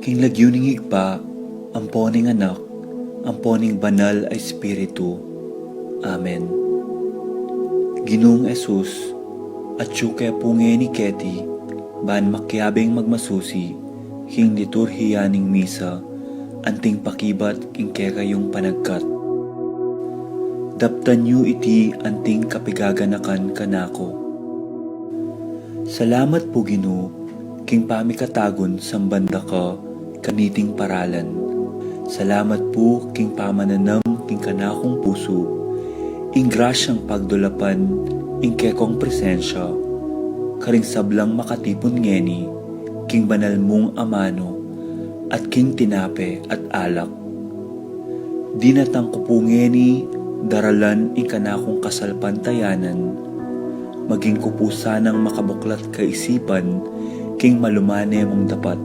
King lagyuning higpa, amponing anak, amponing banal ay Espiritu. Amen. Ginoong Esus, at kaya punge ni Keti, ban makyabing magmasusi, king liturhiyaning misa, anting pakibat king kayong panagkat. Daptan yu iti anting kapigaganakan kanako. Salamat po Ginoo, king pamikatagon sambanda ka, kaniting paralan. Salamat po king pamananam king kanakong puso, ing grasyang pagdulapan, ing kekong presensya, karing sablang makatipon ngeni, king banal mong amano, at king tinape at alak. Dinatang ko po ngeni, daralan ing kanakong kasalpantayanan, maging kupusa ng makabuklat kaisipan, king malumane mong dapat.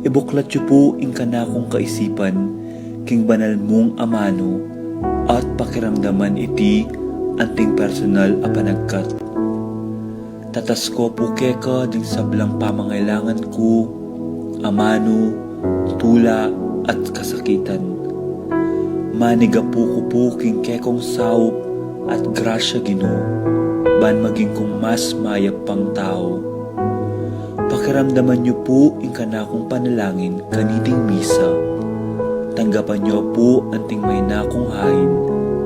Ibuklat yu po ing kanakong kaisipan, king banal mong amano, at pakiramdaman iti anting personal a panagkat. Tatas ko po keka ding sablang pamangailangan ko, amano, tula at kasakitan. Maniga po ko po king kekong saup at grasya Ginoo, ban maging kong mas mayap pang tao. Pakiramdaman niyo po ing kanakong panalangin kaniting misa. Tanggapan niyo po anting may nakong hain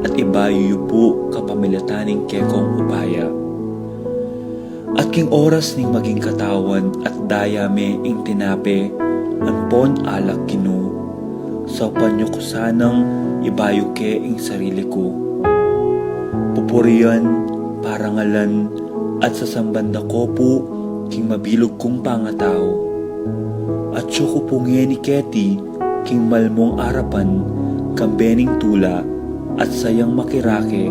at ibayo niyo po kapamilataning kekong upaya. At king oras ning maging katawan at dayame ing tinape anpon alak Ginoo. Saupan niyo ko sanang ibayo ke ing sarili ko. Pupurian, parangalan at sasambanda ko po king mabilog kong pangatao. At ko punge ni Keti, king malmong arapan, kambening tula, at sayang makirake,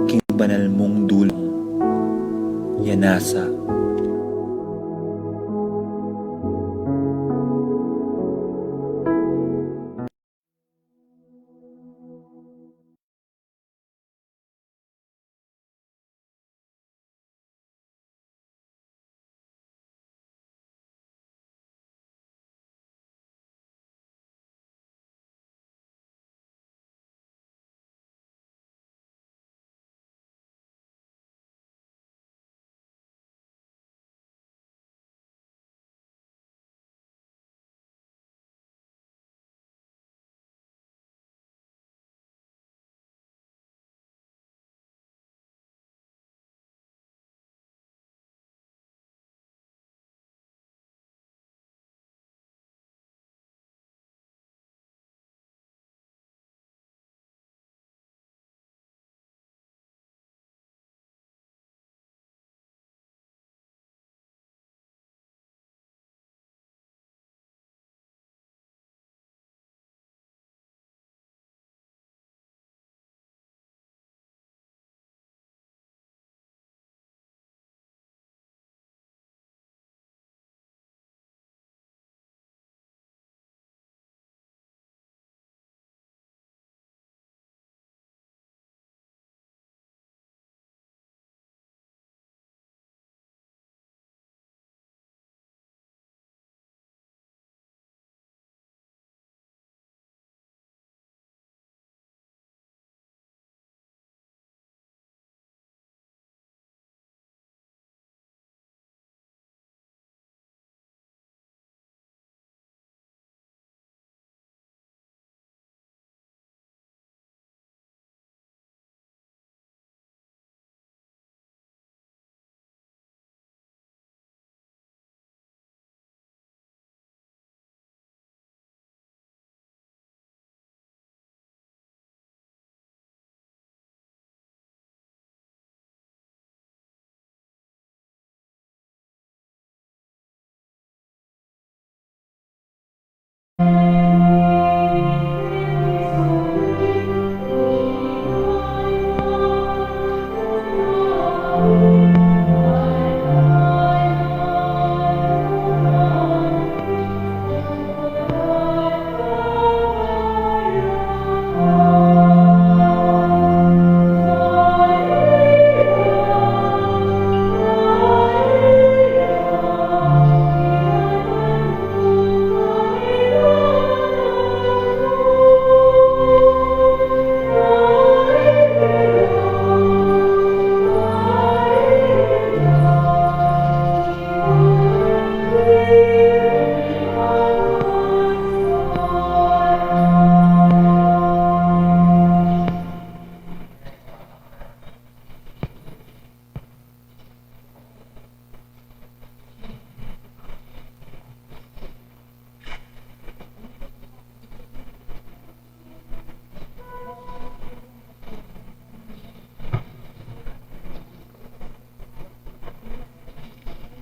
king banal mong dulang. Yanasa.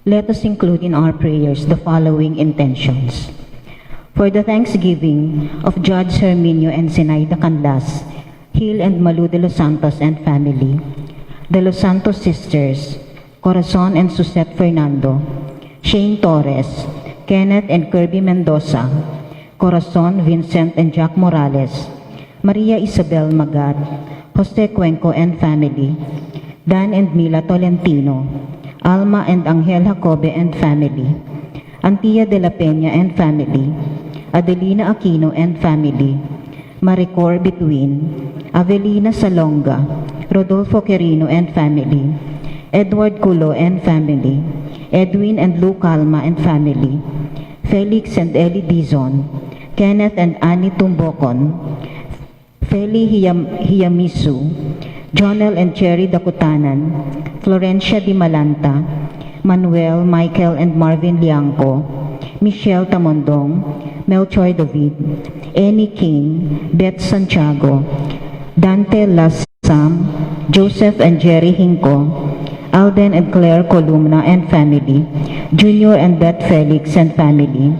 Let us include in our prayers the following intentions. For the thanksgiving of Judge Herminio and Zenaida Canlas, Hill and Malu de los Santos and family, the Los Santos sisters, Corazon and Suzette Fernando, Shane Torres, Kenneth and Kirby Mendoza, Corazon, Vincent and Jack Morales, Maria Isabel Magat, Jose Cuenco and family, Dan and Mila Tolentino, Alma and Angel Jacobe and family, Antia de la Peña and family, Adelina Aquino and family, Maricor Between, Avelina Salonga, Rodolfo Quirino and family, Edward Culo and family, Edwin and Lou Calma and family, Felix and Ellie Dizon, Kenneth and Annie Tumbocon, Feli Hiyamisu, Jonel and Cherry Dakutanan, Florencia Di Malanta, Manuel, Michael and Marvin Liangco, Michelle Tamondong, Melchor David, Annie King, Beth Santiago, Dante Lasam, Joseph and Jerry Hinco, Alden and Claire Columna and family, Junior and Beth Felix and family,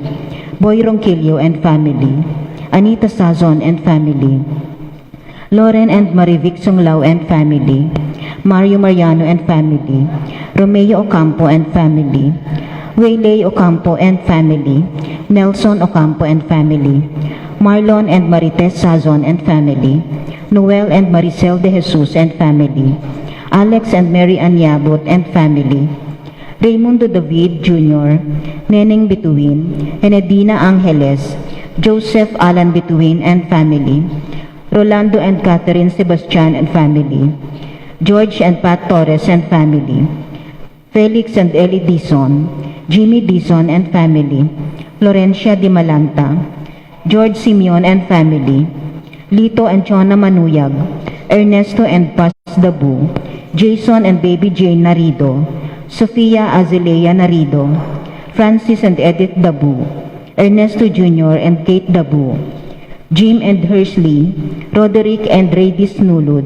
Boy Ronquillo and family, Anita Sazon and family, Lauren and Marivic Sunglao and family, Mario Mariano and family, Romeo Ocampo and family, Waylay Ocampo and family, Nelson Ocampo and family, Marlon and Marites Sazon and family, Noel and Maricel de Jesus and family, Alex and Mary Anyabot and family, Raymundo David Jr., Neneng Bituin, and Edina Angeles, Joseph Alan Bituin and family, Rolando and Catherine Sebastian and family, George and Pat Torres and family, Felix and Ellie Dizon, Jimmy Dizon and family, Florencia Di Malanta, George Simeon and family, Lito and Chona Manuyag, Ernesto and Paz Dabu, Jason and Baby Jane Narido, Sofia Azalea Narido, Francis and Edith Dabu, Ernesto Jr. and Kate Dabu, Jim and Hersley, Roderick and Radis Nulud,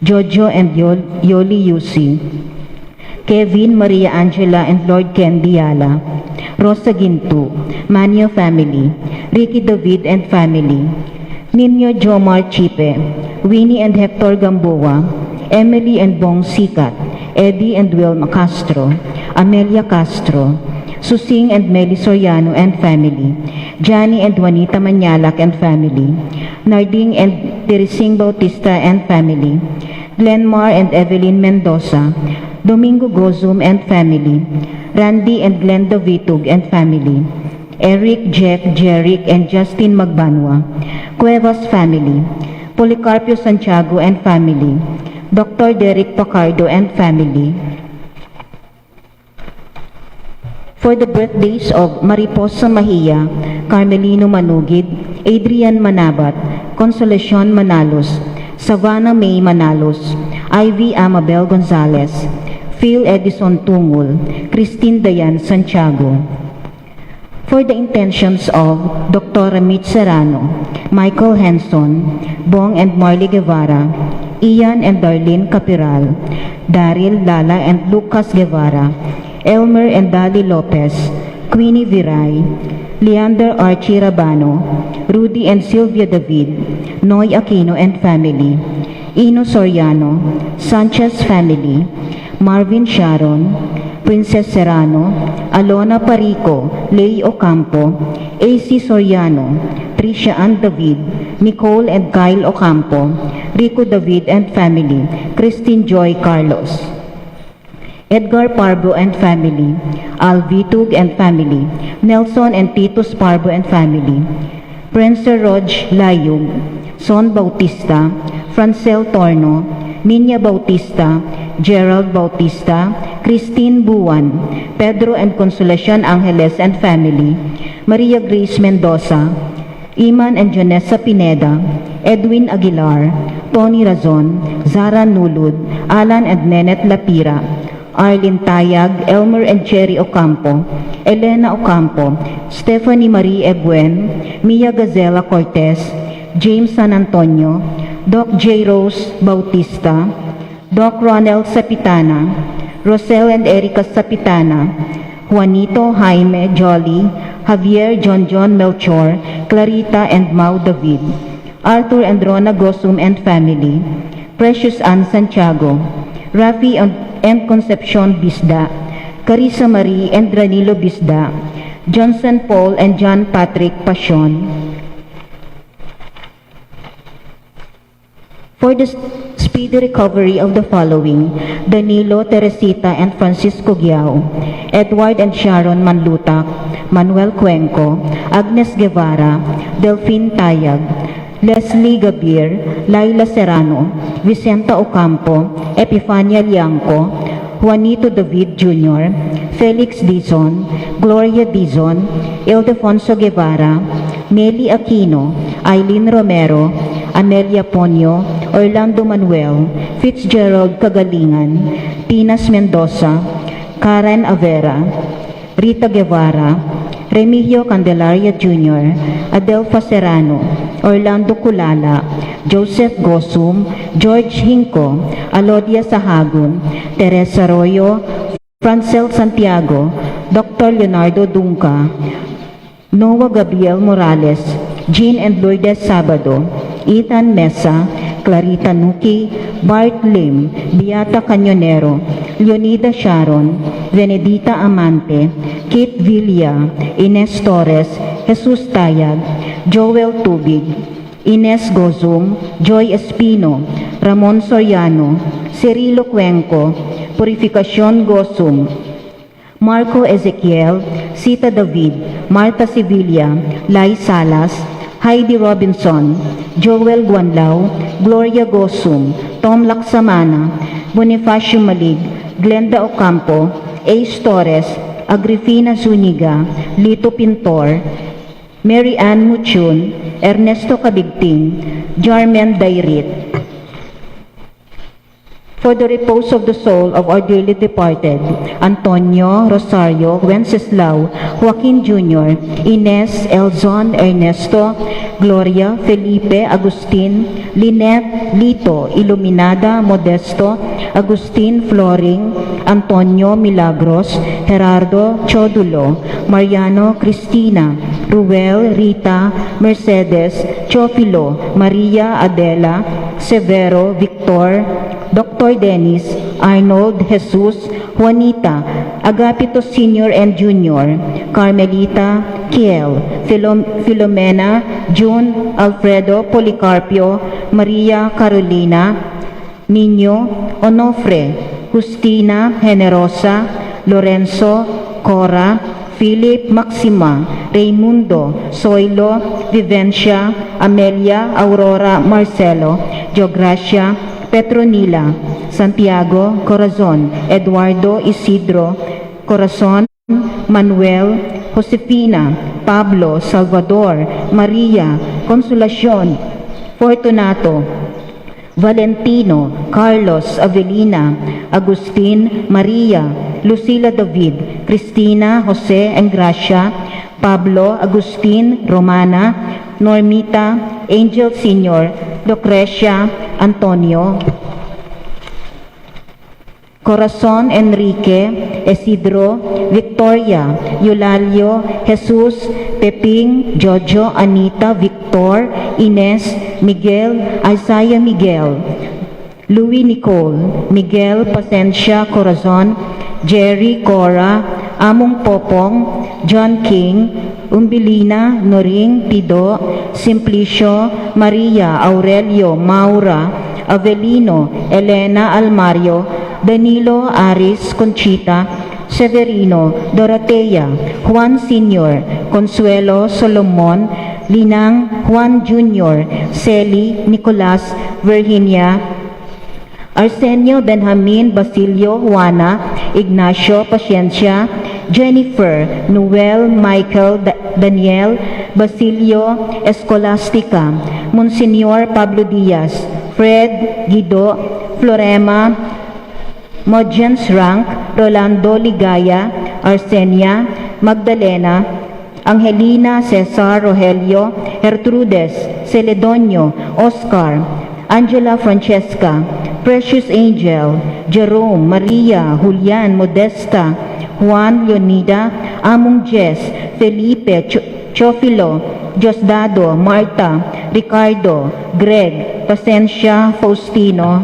Jojo and Yoli Yusi, Kevin, Maria Angela and Lord Ken Diala, Rosa Gintu, Manio family, Ricky David and family, Nino Jomar Chipe, Winnie and Hector Gamboa, Emily and Bong Sikat, Eddie and Wilma Castro, Amelia Castro, Susing and Meli Soriano and family, Johnny and Juanita Manyalak and family, Narding and Teresing Bautista and family, Glenmar and Evelyn Mendoza, Domingo Gozum and family, Randy and Glenda Vitug and family, Eric, Jack, Jeric and Justin Magbanwa, Cuevas family, Policarpio Santiago and family, Dr. Derek Pacardo and family. For the birthdays of Mariposa Mahia, Carmelino Manugid, Adrian Manabat, Consolacion Manalos, Savannah May Manalos, Ivy Amabel Gonzalez, Phil Edison Tungul, Christine Dayan Santiago. For the intentions of Dr. Mitch Serrano, Michael Henson, Bong and Marley Guevara, Ian and Darlene Capiral, Daryl, Lala and Lucas Guevara, Elmer and Dali Lopez, Queenie Viray, Leander Archie Rabano, Rudy and Sylvia David, Noy Aquino and family, Ino Soriano, Sanchez family, Marvin Sharon, Princess Serrano, Alona Parico, Lei Ocampo, AC Soriano, Tricia Ann David, Nicole and Kyle Ocampo, Rico David and family, Christine Joy Carlos, Edgar Parbo and family, Alvitug and family, Nelson and Titus Parbo and family, Prince Rog Layug, Son Bautista, Francel Torno, Ninya Bautista, Gerald Bautista, Christine Buwan, Pedro and Consolacion Angeles and family, Maria Grace Mendoza, Iman and Jonessa Pineda, Edwin Aguilar, Tony Razon, Zara Nulud, Alan and Nenet Lapira, Arlene Tayag, Elmer and Cherry Ocampo, Elena Ocampo, Stephanie Marie Ebuen, Mia Gazela Cortez, James San Antonio, Doc J. Rose Bautista, Doc Ronald Sapitana, Rosel and Erica Sapitana, Juanito Jaime Jolly, Javier John Melchor, Clarita and Mau David, Arthur and Rona Gosum and family, Precious Ann Santiago, Rafi and Concepcion Bisda, Carissa Marie and Ranilo Bisda, Johnson Paul and John Patrick Pasion. For the speedy recovery of the following: Danilo, Teresita, and Francisco Giao, Edward and Sharon Manlutak, Manuel Cuenco, Agnes Guevara, Delphine Tayag, Leslie Gabir, Laila Serrano, Vicenta Ocampo, Epifania Liangco, Juanito David Jr., Felix Dizon, Gloria Dizon, Ildefonso Guevara, Nelly Aquino, Eileen Romero, Amelia Ponyo, Orlando Manuel, Fitzgerald Kagalingan, Pinas Mendoza, Karen Avera, Rita Guevara, Remigio Candelaria Jr., Adelfa Serrano, Orlando Culala, Joseph Gosum, George Hinco, Alodia Sahagun, Teresa Arroyo, Francel Santiago, Dr. Leonardo Dunca, Noah Gabriel Morales, Jean and Lourdes Sabado, Ethan Mesa, Clarita Nuki, Bart Lim, Beata Cañonero, Leonida Sharon, Venedita Amante, Kate Villa, Ines Torres, Jesus Tayag, Joel Tubig, Ines Gozum, Joy Espino, Ramon Soriano, Cirilo Cuenco, Purificación Gozum, Marco Ezequiel, Sita David, Marta Sevilla, Lai Salas, Heidi Robinson, Joel Guanlao, Gloria Gosum, Tom Laksamana, Bonifacio Malig, Glenda Ocampo, Ace Torres, Agrifina Zuniga, Lito Pintor, Mary Ann Muchun, Ernesto Cabigting, Jarmen Dairit. For the repose of the soul of our dearly departed, Antonio, Rosario, Wenceslao, Joaquin Jr., Ines, Elzon, Ernesto, Gloria, Felipe, Agustin, Lynette, Lito, Iluminada, Modesto, Agustin, Floring, Antonio, Milagros, Gerardo, Chodulo, Mariano, Cristina, Ruel, Rita, Mercedes, Chofilo, Maria, Adela, Severo, Victor, Dr. Dennis, Arnold, Jesus, Juanita, Agapito Sr. and Jr., Carmelita, Kiel, Filomena, June, Alfredo, Policarpio, Maria Carolina, Nino, Onofre, Justina, Generosa, Lorenzo, Cora, Philip, Maxima, Raimundo, Soilo, Vivencia, Amelia, Aurora, Marcelo, Geogracia, Petronila, Santiago, Corazon, Eduardo, Isidro, Corazon, Manuel, Josefina, Pablo, Salvador, Maria, Consolacion, Fortunato, Valentino, Carlos, Avelina, Agustin, Maria, Lucila David, Cristina, Jose, and Gracia, Pablo, Agustin, Romana, Normita, Angel Sr., Lucrecia, Antonio, Corazon, Enrique, Isidro, Victoria, Eulalio, Jesus, Peping, Jojo, Anita, Victor, Ines, Miguel, Isaiah Miguel, Louis Nicole, Miguel, Pasencia, Corazon, Jerry, Cora, Among Popong, John King, Umbilina, Noring, Pido, Simplicio, Maria, Aurelio, Maura, Avelino, Elena, Almario, Danilo, Aris, Conchita, Severino, Dorotea, Juan Sr., Consuelo, Solomon, Linang, Juan Jr., Celi, Nicolas, Virginia, Arsenio, Benjamin, Basilio, Juana, Ignacio, Paciencia, Jennifer, Noel, Michael, Daniel, Basilio, Escolastica, Monsignor Pablo Diaz, Fred, Guido, Florema, Modgens Rank, Rolando Ligaya, Arsenia, Magdalena, Angelina, Cesar, Rogelio, Gertrudes, Celedonio, Oscar, Angela Francesca, Precious Angel, Jerome, Maria, Julian, Modesta, Juan, Leonida, Among Jess, Felipe, Chofilo, Diosdado, Marta, Ricardo, Greg, Pasencia, Faustino,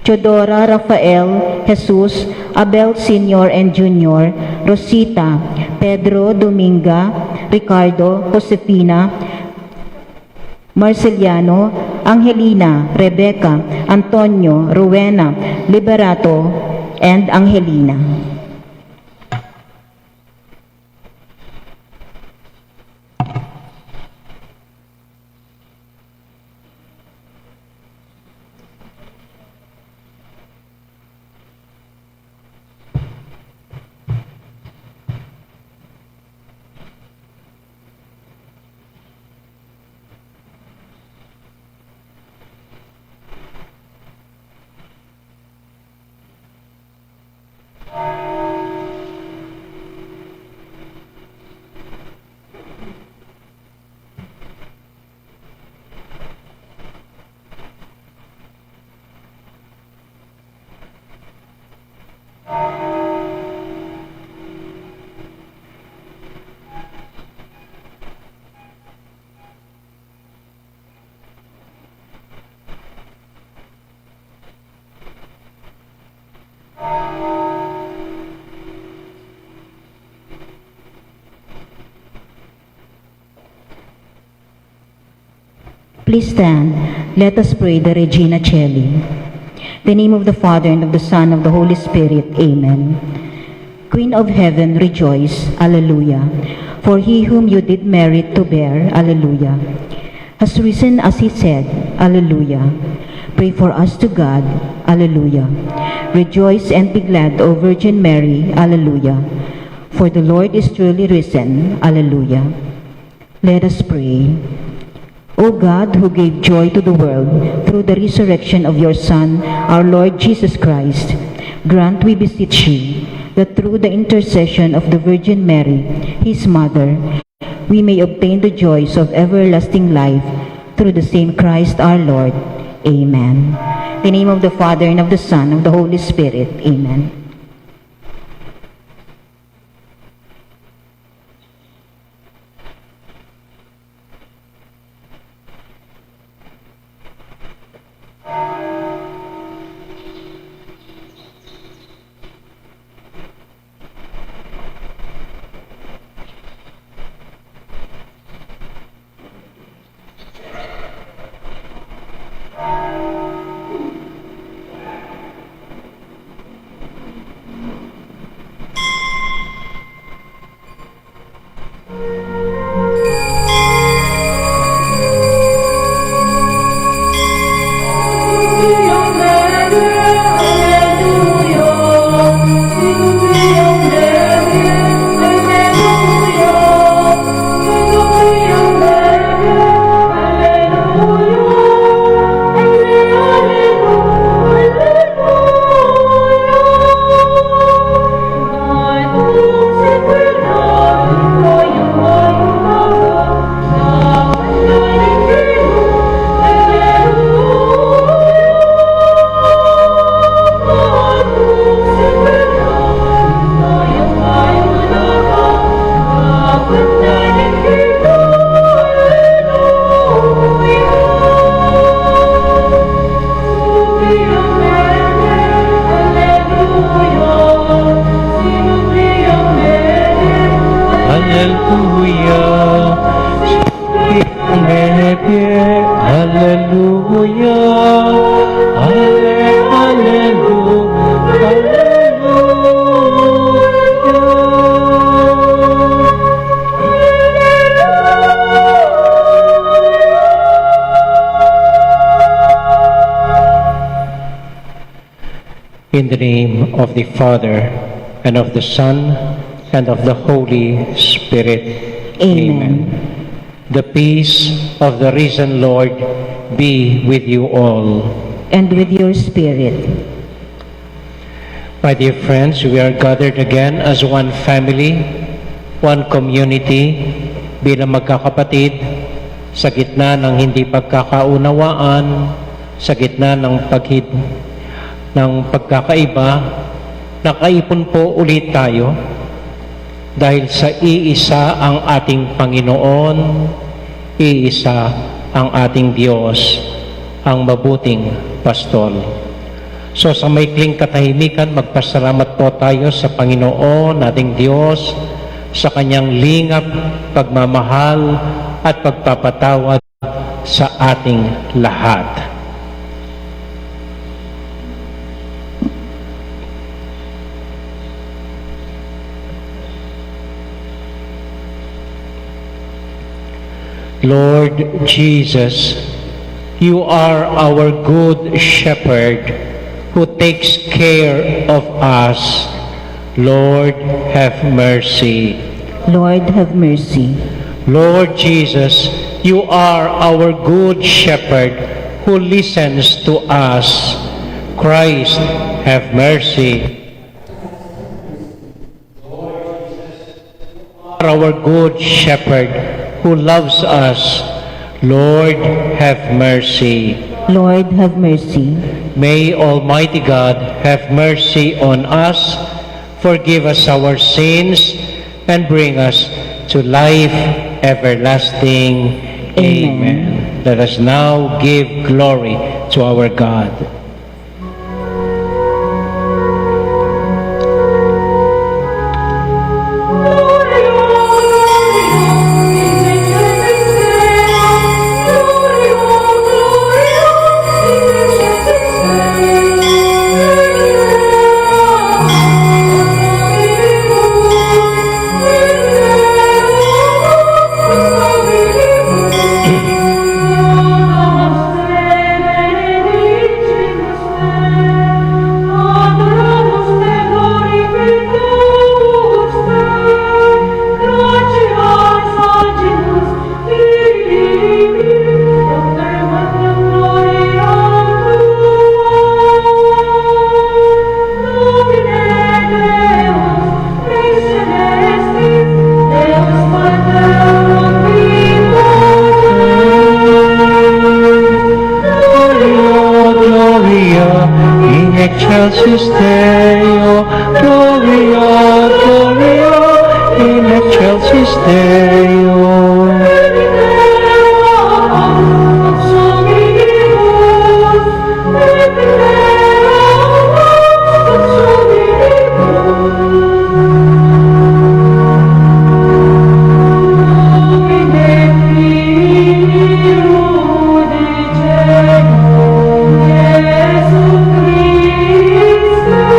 Chodora, Rafael, Jesus, Abel Sr. and Jr., Rosita, Pedro, Dominga, Ricardo, Josefina, Marceliano, Angelina, Rebecca, Antonio, Rowena, Liberato, and Angelina. Please stand. Let us pray the Regina Coeli. In the name of the Father, and of the Son, and of the Holy Spirit. Amen. Queen of heaven, rejoice. Alleluia. For he whom you did merit to bear, alleluia, has risen as he said, alleluia. Pray for us to God, alleluia. Rejoice and be glad, O Virgin Mary, alleluia. For the Lord is truly risen, alleluia. Let us pray. O God, who gave joy to the world through the resurrection of your Son, our Lord Jesus Christ, grant, we beseech you, that through the intercession of the Virgin Mary, his mother, we may obtain the joys of everlasting life through the same Christ our Lord. Amen. In the name of the Father, and of the Son, and of the Holy Spirit. Amen. In the name of the Father, and of the Son, and of the Holy Spirit. Amen. The peace of the risen Lord be with you all. And with your spirit. My dear friends, we are gathered again as one family, one community, bilang magkakapatid, sa gitna ng hindi pagkakaunawaan, sa gitna ng ng pagkakaiba, nakaipon po ulit tayo dahil sa iisa ang ating Panginoon, iisa ang ating Diyos, ang mabuting pastol. So sa maikling katahimikan, magpasalamat po tayo sa Panginoon, ating Diyos, sa Kanyang lingap, pagmamahal at pagpapatawad sa ating lahat. Lord Jesus, you are our good shepherd who takes care of us. Lord, have mercy. Lord, have mercy. Lord Jesus, you are our good shepherd who listens to us. Christ, have mercy. Our good shepherd who loves us. Lord, have mercy. Lord, have mercy. May Almighty God have mercy on us, forgive us our sins, and bring us to life everlasting. Amen. Let us now give glory to our God. Excelsis Deo, Gloria, Gloria, in excelsis Deo. Jesus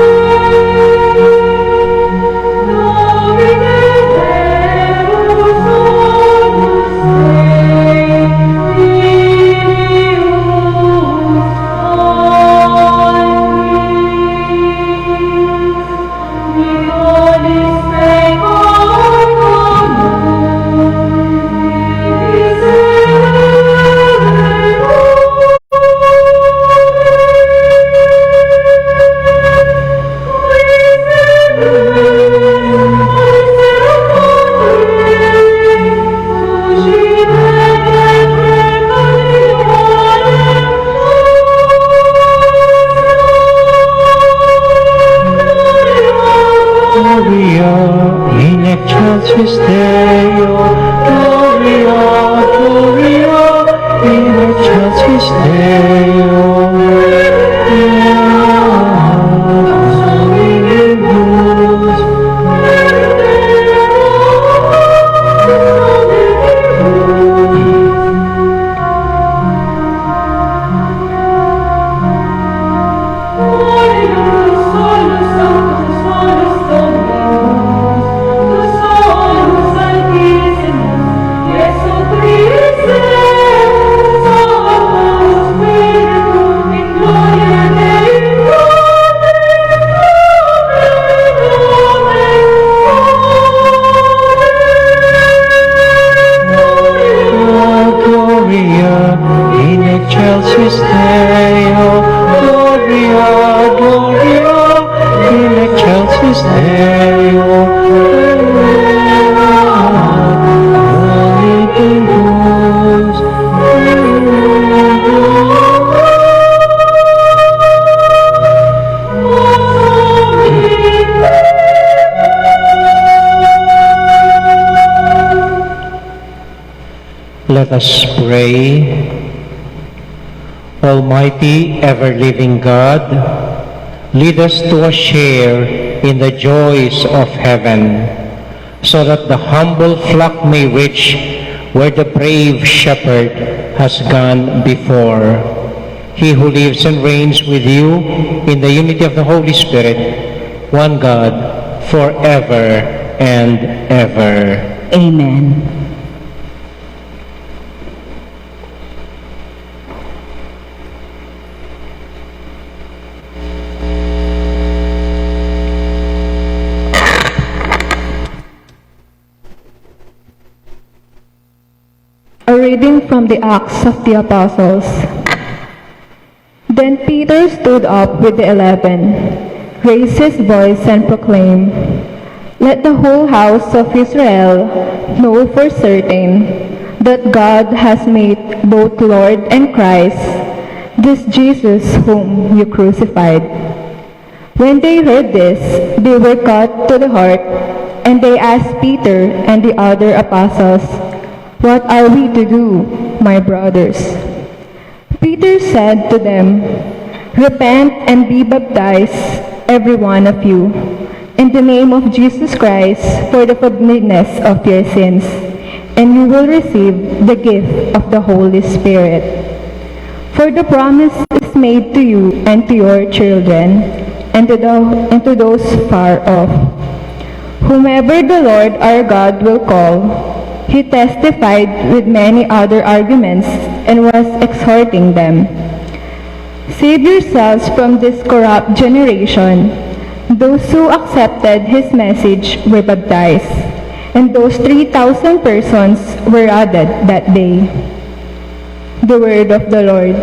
Let us pray. Almighty, ever-living God, lead us to a share in the joys of heaven, so that the humble flock may reach where the brave shepherd has gone before. He who lives and reigns with you in the unity of the Holy Spirit, one God, forever and ever. Amen. A reading from the Acts of the Apostles. Then Peter stood up with the 11, raised his voice and proclaimed, "Let the whole house of Israel know for certain that God has made both Lord and Christ, this Jesus whom you crucified." When they heard this, they were cut to the heart, and they asked Peter and the other apostles, "What are we to do, my brothers?" Peter said to them, "Repent and be baptized, every one of you, in the name of Jesus Christ for the forgiveness of your sins, and you will receive the gift of the Holy Spirit. For the promise is made to you and to your children, and to those far off, whomever the Lord our God will call." He testified with many other arguments and was exhorting them, "Save yourselves from this corrupt generation." Those who accepted his message were baptized, and those 3,000 persons were added that day. The word of the Lord.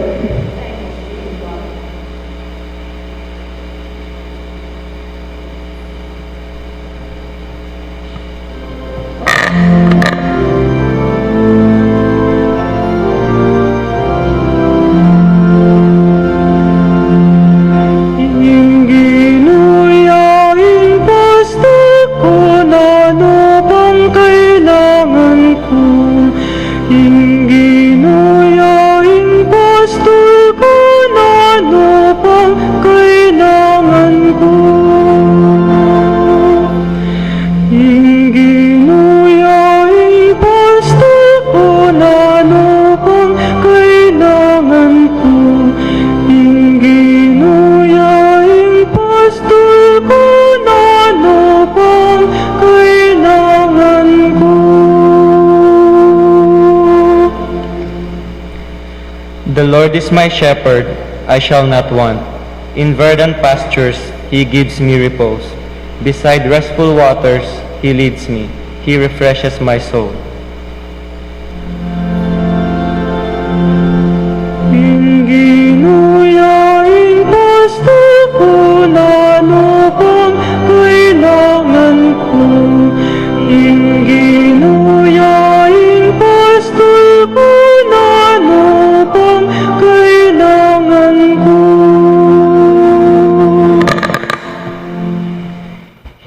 The Lord is my shepherd, I shall not want. In verdant pastures he gives me repose. Beside restful waters he leads me. He refreshes my soul. Ginuyaing pastor ko na ano pang kailangan ko. Ginuyaing pastor ko na ano pang kailangan ko.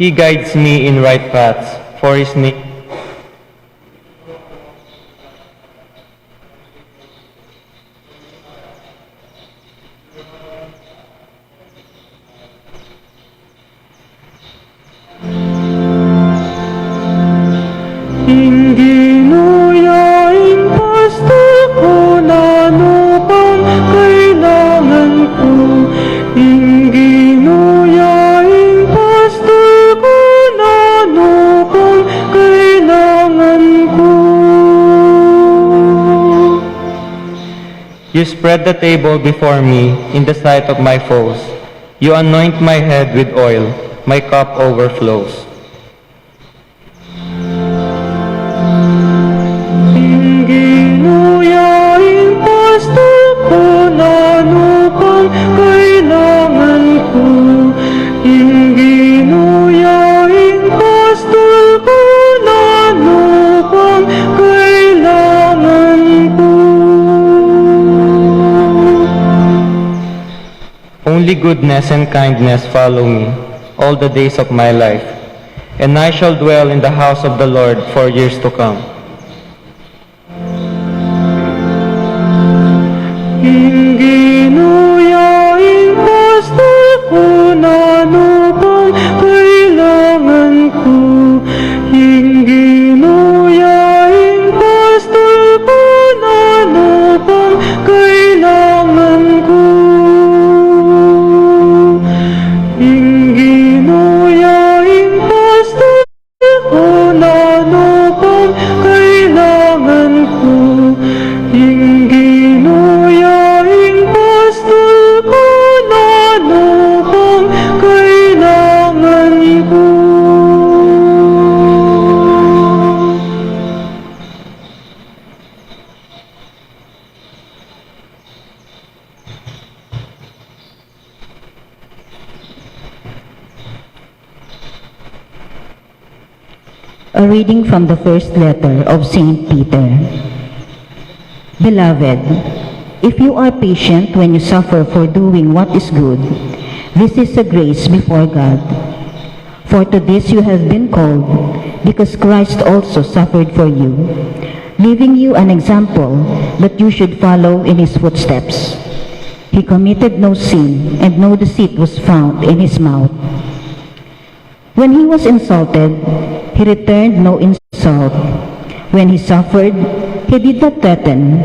He guides me in right paths for his name. Ginuyaing pastor ko na ano pang kailangan ko. Ginuyaing pastor ko na ano pang kailangan ko. You spread the table before me in the sight of my foes. You anoint my head with oil, my cup overflows. Ginuyaing pastor ko na ano pang kailangan ko. Ginuyaing pastor ko na ano pang kailangan ko. Only goodness and kindness follow me all the days of my life, and I shall dwell in the house of the Lord for years to come. A reading from the first letter of Saint Peter. Beloved, if you are patient when you suffer for doing what is good, this is a grace before God. For to this you have been called, because Christ also suffered for you, leaving you an example that you should follow in his footsteps. He committed no sin, and no deceit was found in his mouth. When he was insulted, he returned no insult. When he suffered, he did not threaten.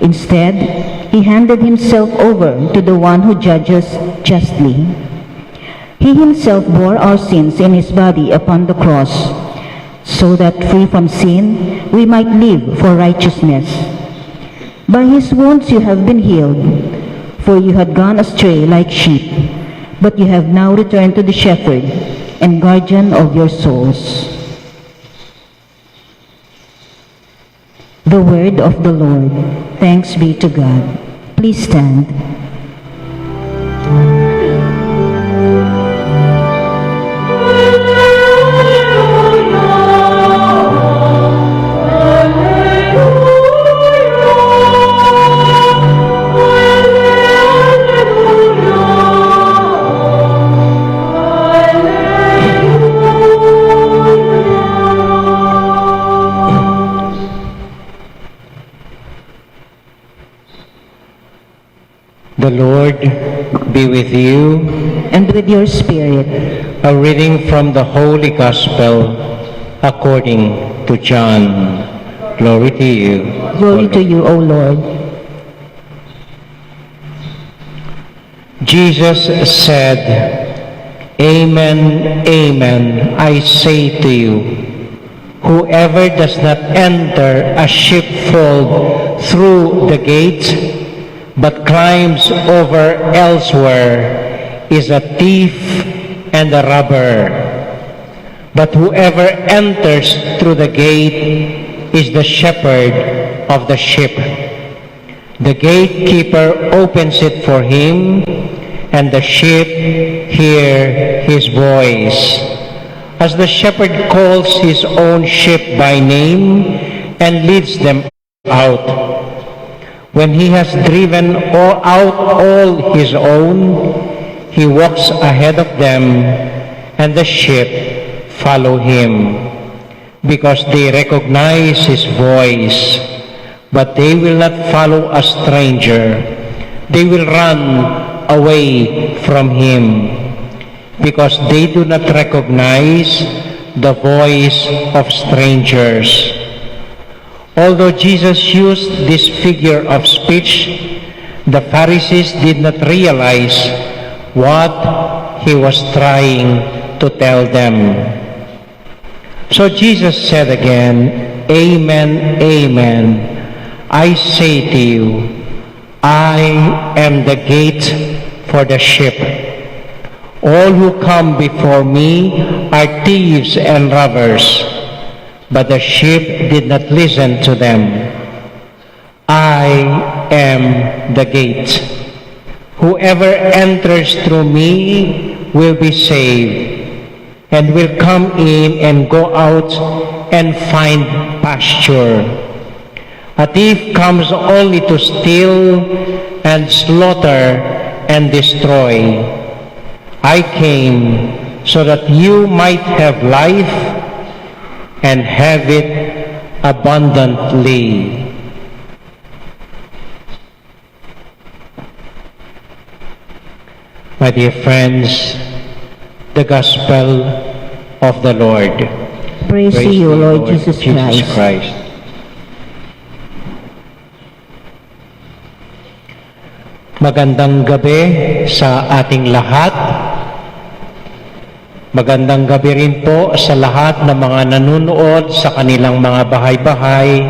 Instead, he handed himself over to the one who judges justly. He himself bore our sins in his body upon the cross, so that free from sin, we might live for righteousness. By his wounds you have been healed, for you had gone astray like sheep, but you have now returned to the shepherd and guardian of your souls. The word of the Lord. Thanks be to God. Please stand. The Lord be with you. And with your spirit. A reading from the Holy Gospel according to John. Glory to you. Glory to you, O Lord. Jesus said, Amen, amen, I say to you, whoever does not enter a sheepfold through the gate, but climbs over elsewhere, is a thief and a robber. But whoever enters through the gate is the shepherd of the sheep. The gatekeeper opens it for him, and the sheep hear his voice. As the shepherd calls his own sheep by name and leads them out. When he has driven out all his own, he walks ahead of them, and the sheep follow him, because they recognize his voice. But they will not follow a stranger. They will run away from him, because they do not recognize the voice of strangers. Although Jesus used this figure of speech, the Pharisees did not realize what he was trying to tell them. So Jesus said again, Amen, amen, I say to you, I am the gate for the sheep. All who come before me are thieves and robbers, but the sheep did not listen to them. I am the gate. Whoever enters through me will be saved, and will come in and go out and find pasture. A thief comes only to steal and slaughter and destroy. I came so that you might have life and have it abundantly. My dear friends, the Gospel of the Lord. Praise to you, Lord Jesus Christ. Magandang gabi sa ating lahat. Magandang gabi rin po sa lahat ng mga nanonood sa kanilang mga bahay-bahay,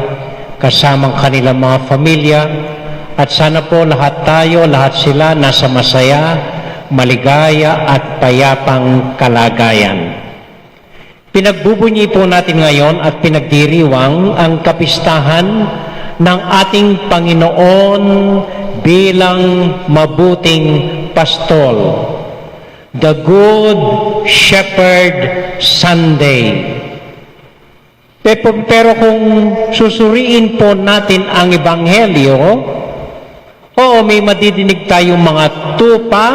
kasamang kanilang mga pamilya, at sana po lahat tayo, lahat sila nasa masaya, maligaya at payapang kalagayan. Pinagbubunyi po natin ngayon at pinagdiriwang ang kapistahan ng ating Panginoon bilang mabuting pastol. The Good Shepherd Sunday. Pero kung susuriin po natin ang Ebanghelyo, oo, may madidinig tayong mga tupa,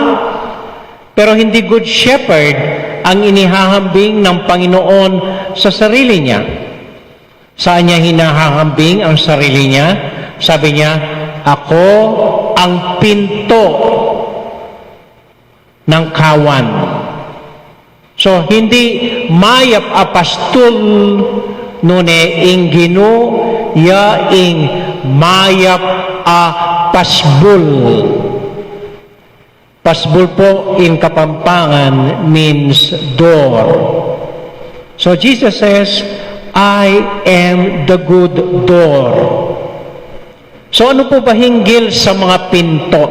pero hindi good shepherd ang inihahambing ng Panginoon sa sarili niya. Saan niya hinahahambing ang sarili niya? Sabi niya, ako ang pinto ng kawan. So, hindi mayap apastul nune ingino ya ing mayap a pasbul. Pasbul po in Kapampangan means door. So Jesus says, I am the good door. So ano po ba hinggil sa mga pinto?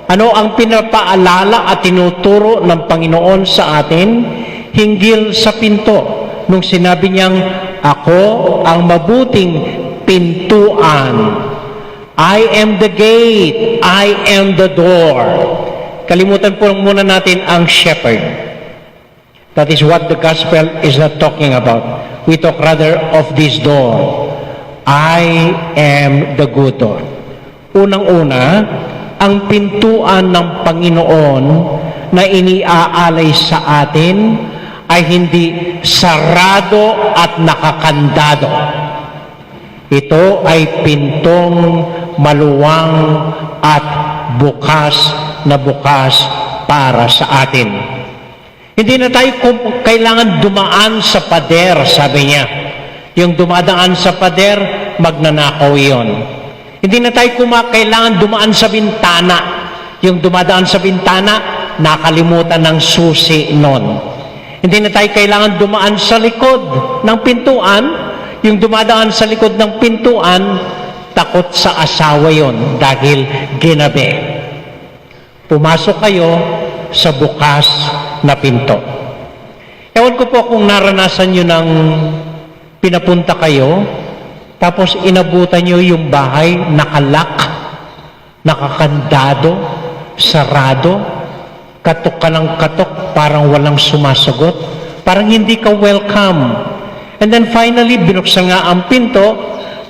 Ano ang pinapaalala at tinuturo ng Panginoon sa atin hinggil sa pinto? Nung sinabi niyang, ako ang mabuting pintuan. I am the gate. I am the door. Kalimutan po muna natin ang shepherd. That is what the gospel is not talking about. We talk rather of this door. I am the good door. Unang-una, ang pintuan ng Panginoon na iniaalay sa atin ay hindi sarado at nakakandado. Ito ay pintong maluwang at bukas na bukas para sa atin. Hindi na tayo kailangan dumaan sa pader, sabi niya. Yung dumadaan sa pader, magnanakaw iyon. Hindi na tayo kailangan dumaan sa bintana. Yung dumadaan sa bintana, nakalimutan ng susi nun. Hindi na tayo kailangan dumaan sa likod ng pintuan. Yung dumadaan sa likod ng pintuan, takot sa asawa yon dahil ginabi. Pumasok kayo sa bukas na pinto. Ewan ko po kung naranasan nyo ng pinapunta kayo, tapos inabutan nyo yung bahay, nakalak, nakakandado, sarado, katok ka ng katok, parang walang sumasagot, parang hindi ka welcome. And then finally, binuksan nga ang pinto,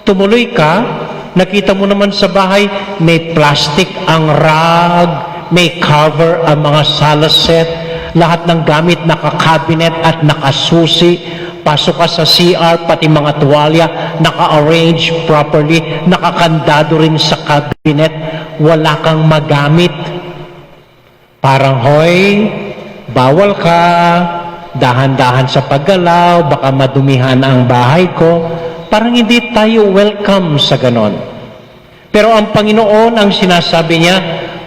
tumuloy ka, nakita mo naman sa bahay, may plastic ang rag, may cover ang mga sala set, lahat ng gamit naka-cabinet at nakasusi, pasok ka sa CR, pati mga tuwalya, naka-arrange properly, nakakandado rin sa cabinet, wala kang magamit. Parang, hoy, bawal ka, dahan-dahan sa paggalaw, baka madumihan ang bahay ko. Parang hindi tayo welcome sa ganon. Pero ang Panginoon, ang sinasabi niya,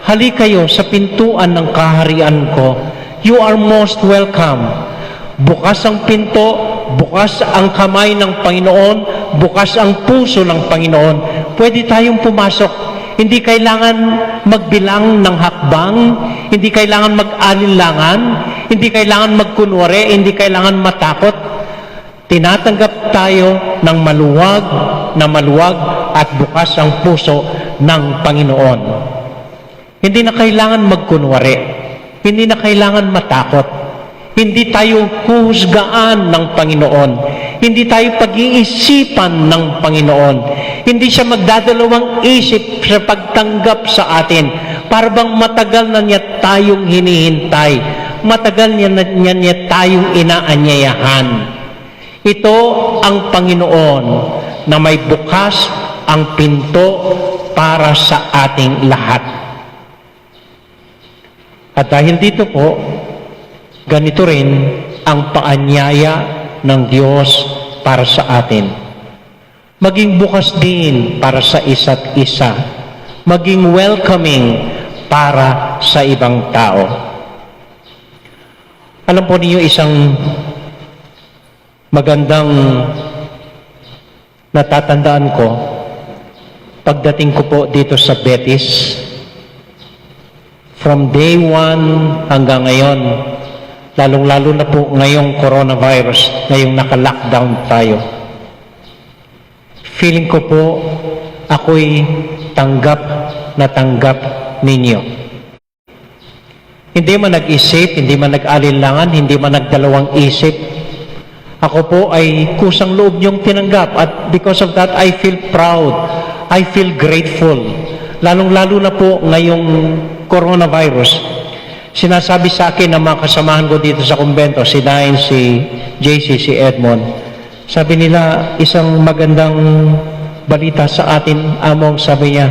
hali kayo sa pintuan ng kaharian ko. You are most welcome. Bukas ang pinto, bukas ang kamay ng Panginoon, bukas ang puso ng Panginoon. Pwede tayong pumasok. Hindi kailangan magbilang ng hakbang, hindi kailangan mag-alinlangan, hindi kailangan magkunwari, hindi kailangan matakot. Tinatanggap tayo ng maluwag at bukas ang puso ng Panginoon. Hindi na kailangan magkunwari, hindi na kailangan matakot. Hindi tayo huhusgaan ng Panginoon. Hindi tayo pag-iisipan ng Panginoon. Hindi siya magdadalawang isip sa pagtanggap sa atin. Para bang matagal na niya tayong hinihintay. Matagal niya tayong inaanyayahan. Ito ang Panginoon na may bukas ang pinto para sa ating lahat. At dahil dito po, ganito rin ang paanyaya ng Diyos para sa atin. Maging bukas din para sa isa't isa. Maging welcoming para sa ibang tao. Alam po niyo isang magandang natatandaan ko pagdating ko po dito sa Betis. From day 1 hanggang ngayon, lalong-lalo na po ngayong coronavirus, ngayong naka-lockdown tayo. Feeling ko po, ako'y tanggap na tanggap ninyo. Hindi man nag-isip, hindi man nag-alinlangan, hindi man nagdalawang isip, Ako po ay kusang loob niyong tinanggap at because of that, I feel proud. I feel grateful. Lalong-lalo na po ngayong coronavirus. Sinasabi sa akin ng mga kasamahan ko dito sa kumbento, si Dine, si JC, si Edmond, sabi nila, isang magandang balita sa atin, Among, sabi niya,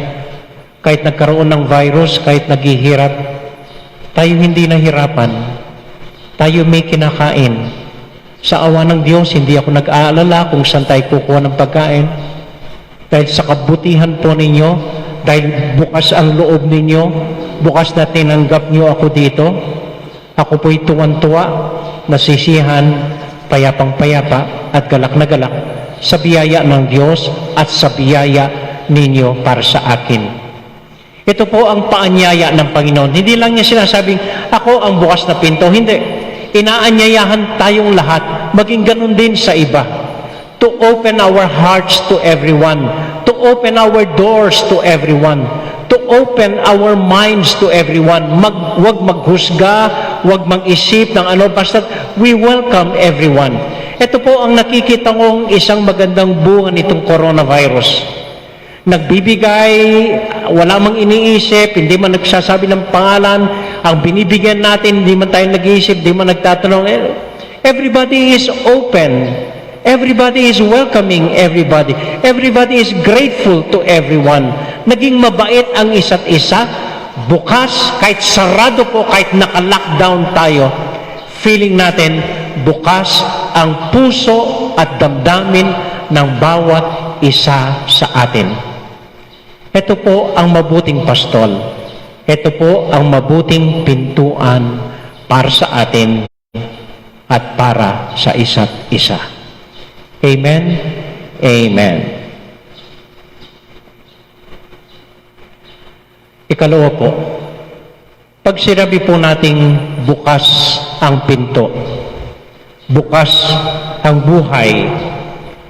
kahit nagkaroon ng virus, kahit naghihirap, tayo hindi nahirapan. Tayo may kinakain. Sa awa ng Diyos, hindi ako nag-aalala kung saan tayo kukuha ng pagkain. Dahil sa kabutihan po ninyo, dahil bukas ang loob ninyo, bukas na tinanggap niyo ako dito, ako po'y tuwan-tuwa, nasisihan, payapang-payapa at galak na galak sa biyaya ng Diyos at sa biyaya ninyo para sa akin. Ito po ang paanyaya ng Panginoon. Hindi lang niya sinasabing, ako ang bukas na pinto. Hindi. Inaanyayahan tayong lahat, maging ganun din sa iba. To open our hearts to everyone. To open our doors to everyone. To open our minds to everyone. Huwag maghusga, huwag mag-isip ng ano, basta we welcome everyone. Ito po ang nakikita kong isang magandang bunga nitong coronavirus. Nagbibigay, wala mang iniisip, hindi man nagsasabi ng pangalan, ang binibigyan natin, hindi man tayo nag-iisip, hindi man nagtatanong. Everybody is open. Everybody is welcoming everybody. Everybody is grateful to everyone. Naging mabait ang isa't isa, bukas, kahit sarado po, kahit naka-lockdown tayo, feeling natin, bukas ang puso at damdamin ng bawat isa sa atin. Ito po ang mabuting pastol. Ito po ang mabuting pintuan para sa atin at para sa isa't isa. Amen? Amen. Ikalawa po, pag sinabi po nating bukas ang pinto, bukas ang buhay,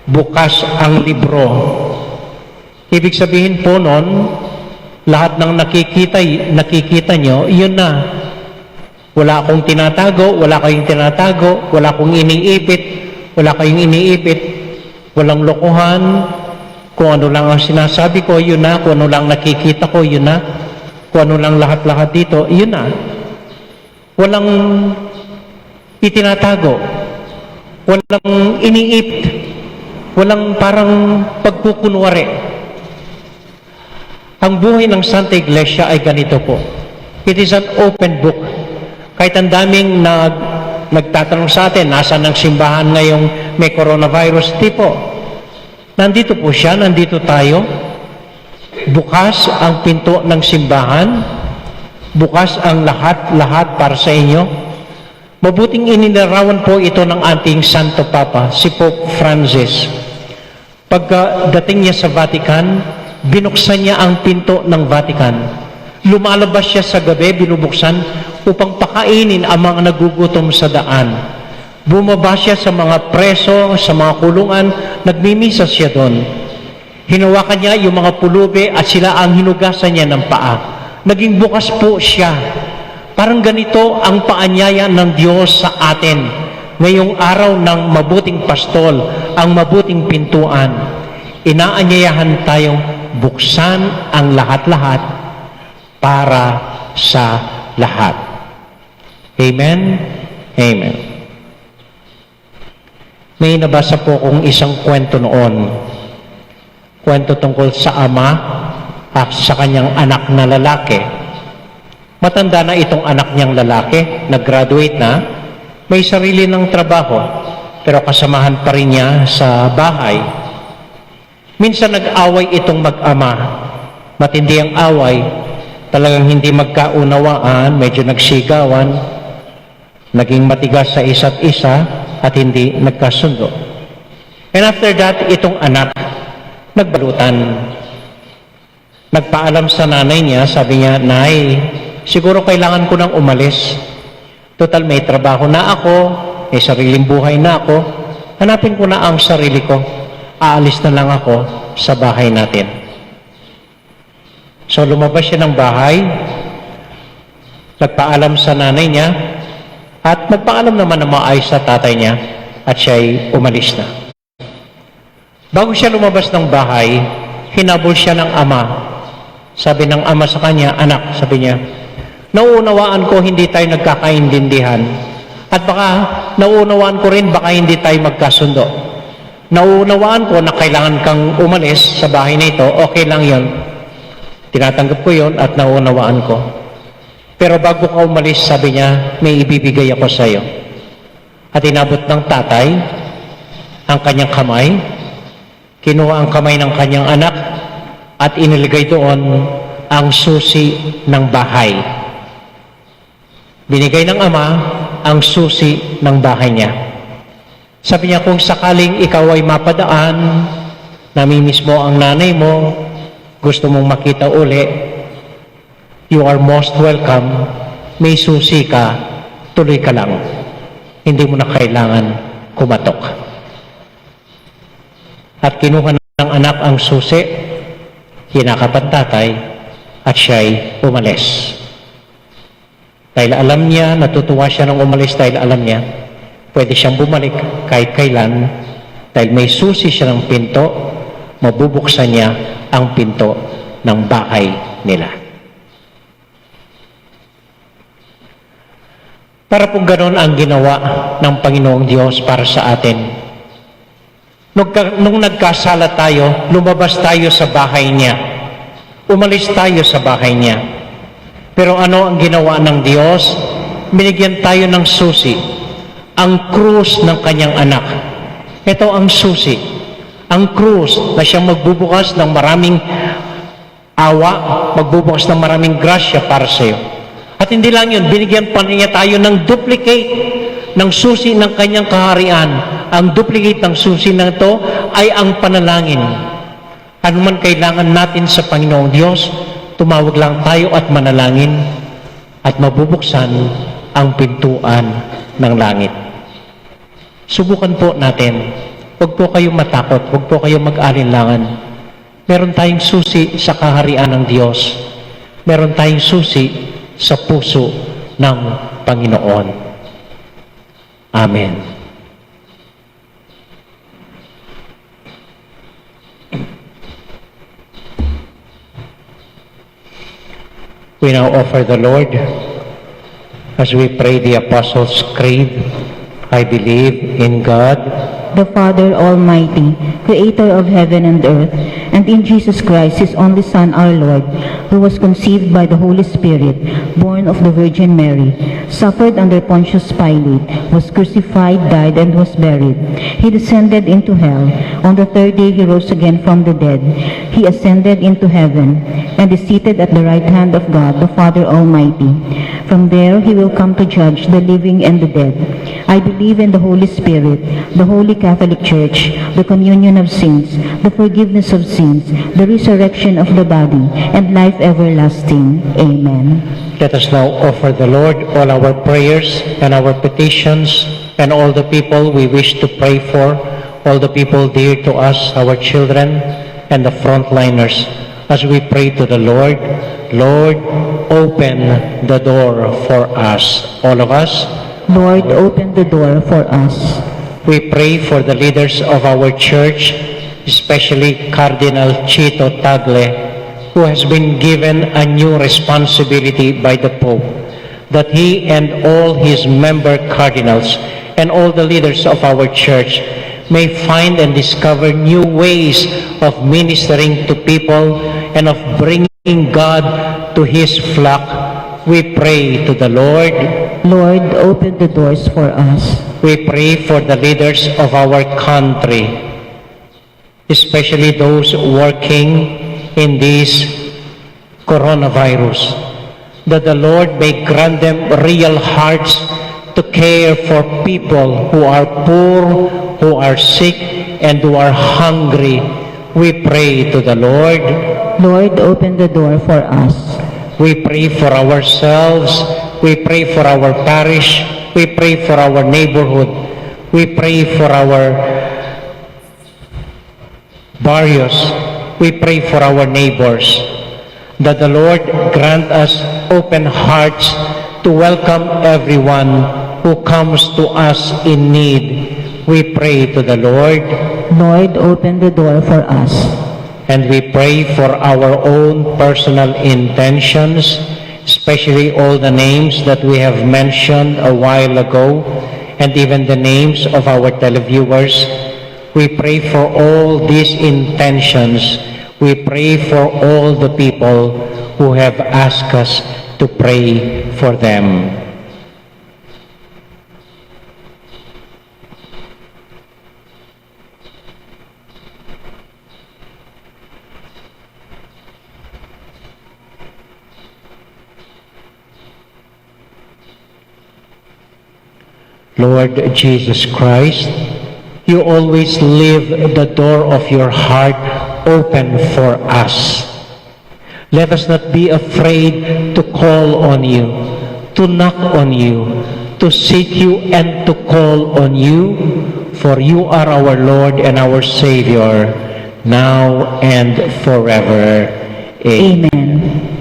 bukas ang libro, ibig sabihin po nun, lahat ng nakikita nyo, yun na. Wala akong tinatago, wala kayong tinatago, wala akong iniipit, wala kayong iniipit, walang lokohan, kung ano lang ang sinasabi ko, yun na, kung ano lang nakikita ko, yun na, kung ano lang lahat-lahat dito, yun na. Walang itinatago, walang iniipit, walang parang pagkukunwari. Ang buhay ng Santa Iglesia ay ganito po. It is an open book. Kahit ang daming nagtatanong sa atin, nasaan ang simbahan ngayong may coronavirus? Di po. Nandito po siya, nandito tayo. Bukas ang pinto ng simbahan. Bukas ang lahat para sa inyo. Mabuting ininarawan po ito ng ating Santo Papa, si Pope Francis. Pagdating niya sa Vatican, binuksan niya ang pinto ng Vatican. Lumalabas siya sa gabi, binubuksan upang pakainin ang mga nagugutom sa daan. Bumaba siya sa mga preso, sa mga kulungan, nagmimisa siya doon. Hinawakan niya yung mga pulubi at sila ang hinugasan niya ng paa. Naging bukas po siya. Parang ganito ang paanyaya ng Diyos sa atin ngayong araw ng mabuting pastol, ang mabuting pintuan. Inaanyayahan tayong buksan ang lahat-lahat para sa lahat. Amen? Amen. May nabasa po kong isang kwento noon. Kwento tungkol sa ama at sa kanyang anak na lalaki. Matanda na itong anak niyang lalaki, nag-graduate na, may sarili ng trabaho, pero kasamahan pa rin niya sa bahay. Minsan nag-away itong mag-ama. Matindi ang away. Talagang hindi magkaunawaan, medyo nagsigawan, naging matigas sa isa't isa at hindi nagkasundo. And after that, itong anak, nagbalutan. Nagpaalam sa nanay niya, sabi niya, "Nay, siguro kailangan ko nang umalis. Total may trabaho na ako, may sariling buhay na ako, hanapin ko na ang sarili ko. Aalis na lang ako sa bahay natin." So lumabas siya ng bahay, nagpaalam sa nanay niya, at nagpaalam naman na maayos sa tatay niya. at siya'y umalis na. Bago siya lumabas ng bahay, hinabol siya ng ama. Sabi ng ama sa kanya, anak, sabi niya, nauunawaan ko hindi tayo nagkakaintindihan at baka nauunawaan ko rin baka hindi tayo magkasundo. Nauunawaan ko na kailangan kang umalis sa bahay na ito, okay lang yon. Tinatanggap ko yon at nauunawaan ko. Pero bago ka umalis, sabi niya, may ibibigay ako sa iyo. At inabot ng tatay ang kanyang kamay, kinuha ang kamay ng kanyang anak at inilagay doon ang susi ng bahay. Binigay ng ama ang susi ng bahay niya. Sabi niya, kung sakaling ikaw ay mapadaan, namimiss mo ang nanay mo, gusto mong makita uli, you are most welcome, may susi ka, tuloy ka lang. Hindi mo na kailangan kumatok. At kinuha ng anak ang susi, hinakap ang tatay, at siya'y umalis. Dahil alam niya, natutuwa siya nang umalis dahil alam niya, pwede siyang bumalik kahit kailan, dahil may susi siya ng pinto, mabubuksan niya ang pinto ng bahay nila. Para po ganon ang ginawa ng Panginoong Diyos para sa atin. Nung nagkasala tayo, lumabas tayo sa bahay niya. Umalis tayo sa bahay niya. Pero ano ang ginawa ng Diyos? Binigyan tayo ng susi. Ang krus ng kanyang anak. Ito ang susi. Ang krus na siyang magbubukas ng maraming awa, magbubukas ng maraming grasya para sa iyo. At hindi lang yun, binigyan pa niya tayo ng duplicate ng susi ng kanyang kaharian. Ang duplicate ng susi na ito ay ang panalangin. Ano man kailangan natin sa Panginoong Diyos, tumawag lang tayo at manalangin at mabubuksan ang pintuan ng langit. Subukan po natin. Huwag po kayong matakot. Huwag po kayong mag-alinlangan. Meron tayong susi sa kaharian ng Diyos. Meron tayong susi sa puso ng Panginoon. Amen. We now offer the Lord as we pray the Apostles' Creed. I believe in God, the Father Almighty, creator of heaven and earth, and in Jesus Christ, his only Son, our Lord, who was conceived by the Holy Spirit, born of the Virgin Mary, suffered under Pontius Pilate, was crucified, died, and was buried. He descended into hell. On the third day he rose again from the dead. He ascended into heaven, and is seated at the right hand of God, the Father Almighty. From there he will come to judge the living and the dead. I believe in the Holy Spirit, the Holy Catholic Church, the communion of saints, the forgiveness of sins, the resurrection of the body, and life everlasting. Amen. let us now offer the Lord all our prayers and our petitions and all the people we wish to pray for, all the people dear to us, our children, and the frontliners, as we pray to the Lord. Lord, open the door for us, all of us. Lord, open the door for us. We pray for the leaders of our church, especially Cardinal Chito Tagle, who has been given a new responsibility by the Pope, that he and all his member cardinals and all the leaders of our church may find and discover new ways of ministering to people and of bringing God to his flock. We pray to the Lord. Lord, open the doors for us. We pray for the leaders of our country, especially those working in this coronavirus, that the Lord may grant them real hearts to care for people who are poor, who are sick, and who are hungry. We pray to the Lord. Lord, open the door for us. We pray for ourselves. We pray for our parish. We pray for our neighborhood. We pray for our barrios. We pray for our neighbors. That the Lord grant us open hearts to welcome everyone who comes to us in need. we pray to the Lord, Lord, open the door for us. and we pray for our own personal intentions, especially all the names that we have mentioned a while ago, and even the names of our televiewers. We pray for all these intentions. We pray for all the people who have asked us to pray for them. Lord Jesus Christ, you always leave the door of your heart open for us. Let us not be afraid to call on you, to knock on you, to seek you and to call on you, for you are our Lord and our Savior, now and forever. Amen. Amen.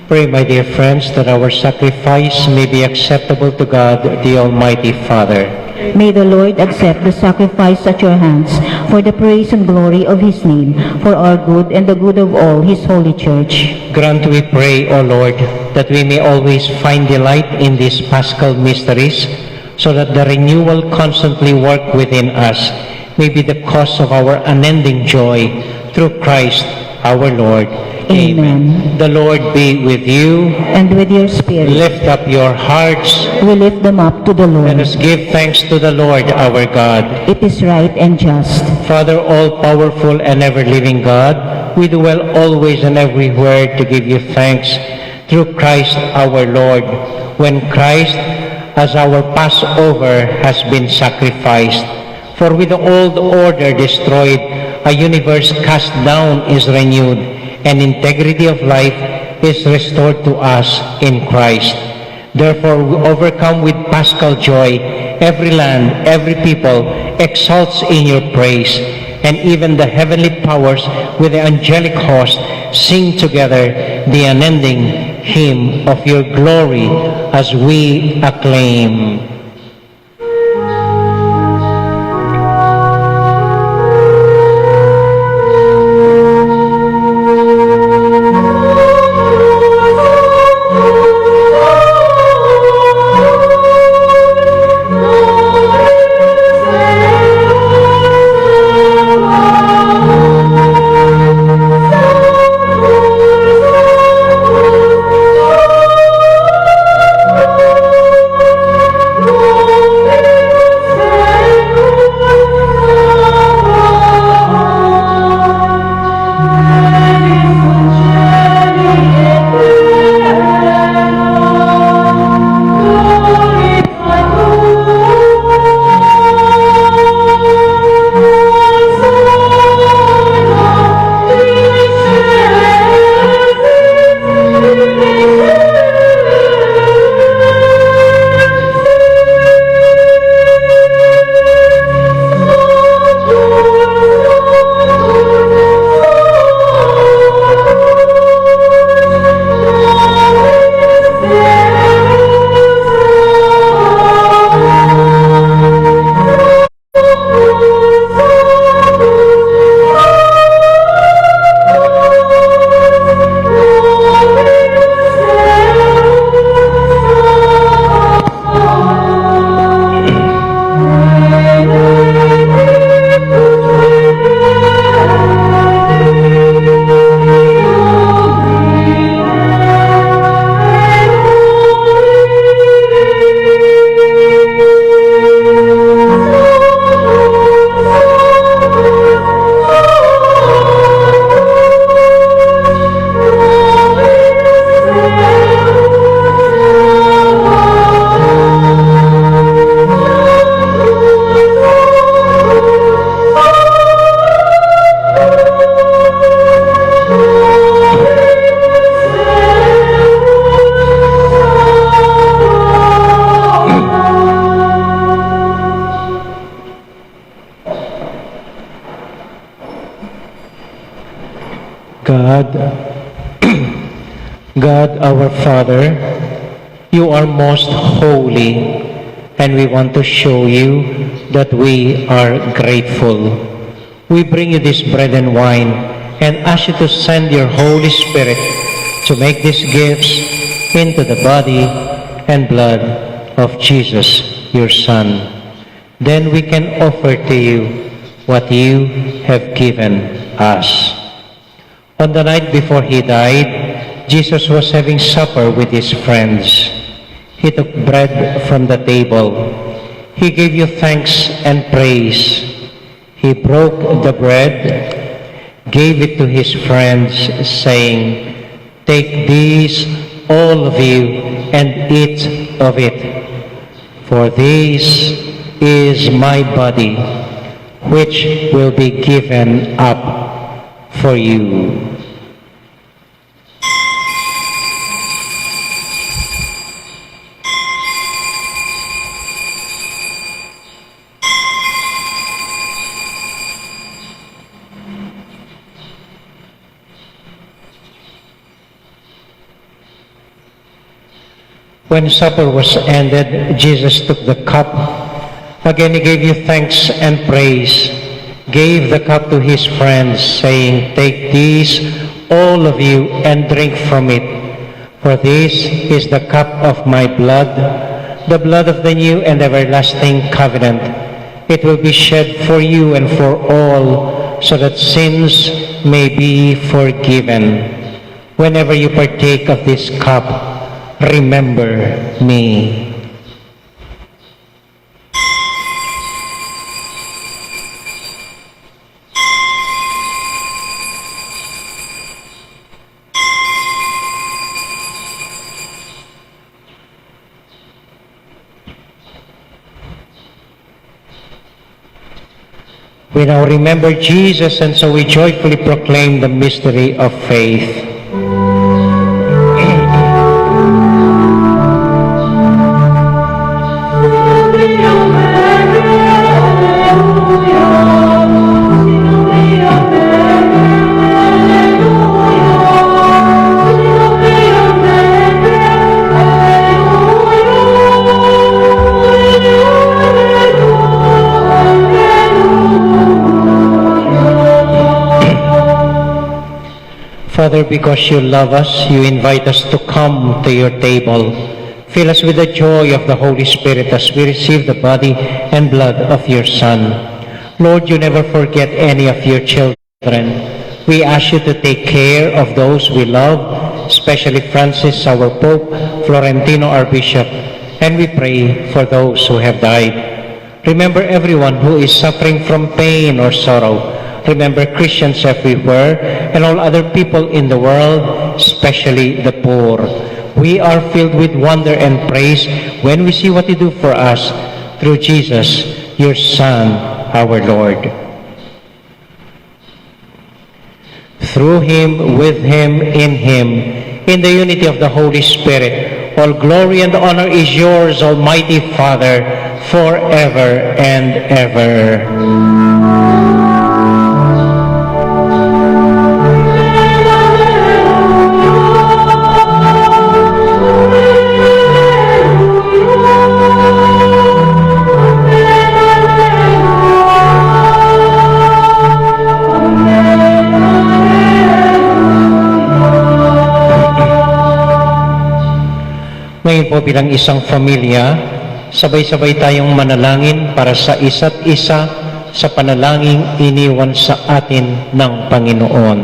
Pray, my dear friends, that our sacrifice may be acceptable to God, the Almighty Father. May the Lord accept the sacrifice at your hands for the praise and glory of his name, for our good and the good of all his holy church. Grant, we pray, O Lord, that we may always find delight in these paschal mysteries, so that the renewal constantly work within us may be the cause of our unending joy through Christ our Lord. Amen. The Lord be with you. And with your spirit, Lift up your hearts. we lift them up to the Let Lord. us give thanks to the Lord our God. It is right and just. Father, all-powerful and ever-living God, we do well always and everywhere to give you thanks through Christ our Lord. When Christ, as our Passover, has been sacrificed, for with the old order destroyed, a universe cast down is renewed, and integrity of life is restored to us in Christ. Therefore, we overcome with paschal joy. Every land, every people exalts in your praise, and even the heavenly powers with the angelic host sing together the unending hymn of your glory as we acclaim. God, God our Father, you are most holy, and we want to show you that we are grateful. We bring you this bread and wine and ask you to send your Holy Spirit to make these gifts into the body and blood of Jesus, your Son. Then we can offer to you what you have given us. On the night before he died, Jesus was having supper with his friends. He took bread from the table. He gave you thanks and praise. He broke the bread, gave it to his friends, saying, "Take this, all of you, and eat of it. For this is my body, which will be given up for you." When supper was ended, Jesus took the cup. Again he gave you thanks and praise, gave the cup to his friends, saying, "Take this, all of you, and drink from it. For this is the cup of my blood, the blood of the new and everlasting covenant. It will be shed for you and for all, so that sins may be forgiven. Whenever you partake of this cup, remember me." We now remember Jesus, and so we joyfully proclaim the mystery of faith. Father, because you love us, you invite us to come to your table. Fill us with the joy of the Holy Spirit as we receive the body and blood of your Son. Lord, you never forget any of your children. We ask you to take care of those we love, especially Francis, our Pope, Florentino, our Bishop, and we pray for those who have died. Remember everyone who is suffering from pain or sorrow. Remember Christians everywhere and all other people in the world, especially the poor. We are filled with wonder and praise when we see what you do for us through Jesus, your Son, our Lord. Through him, with him, in the unity of the Holy Spirit, all glory and honor is yours, Almighty Father, forever and ever. Ngayon po bilang isang pamilya, sabay-sabay tayong manalangin para sa isa't isa sa panalangin iniwan sa atin ng Panginoon.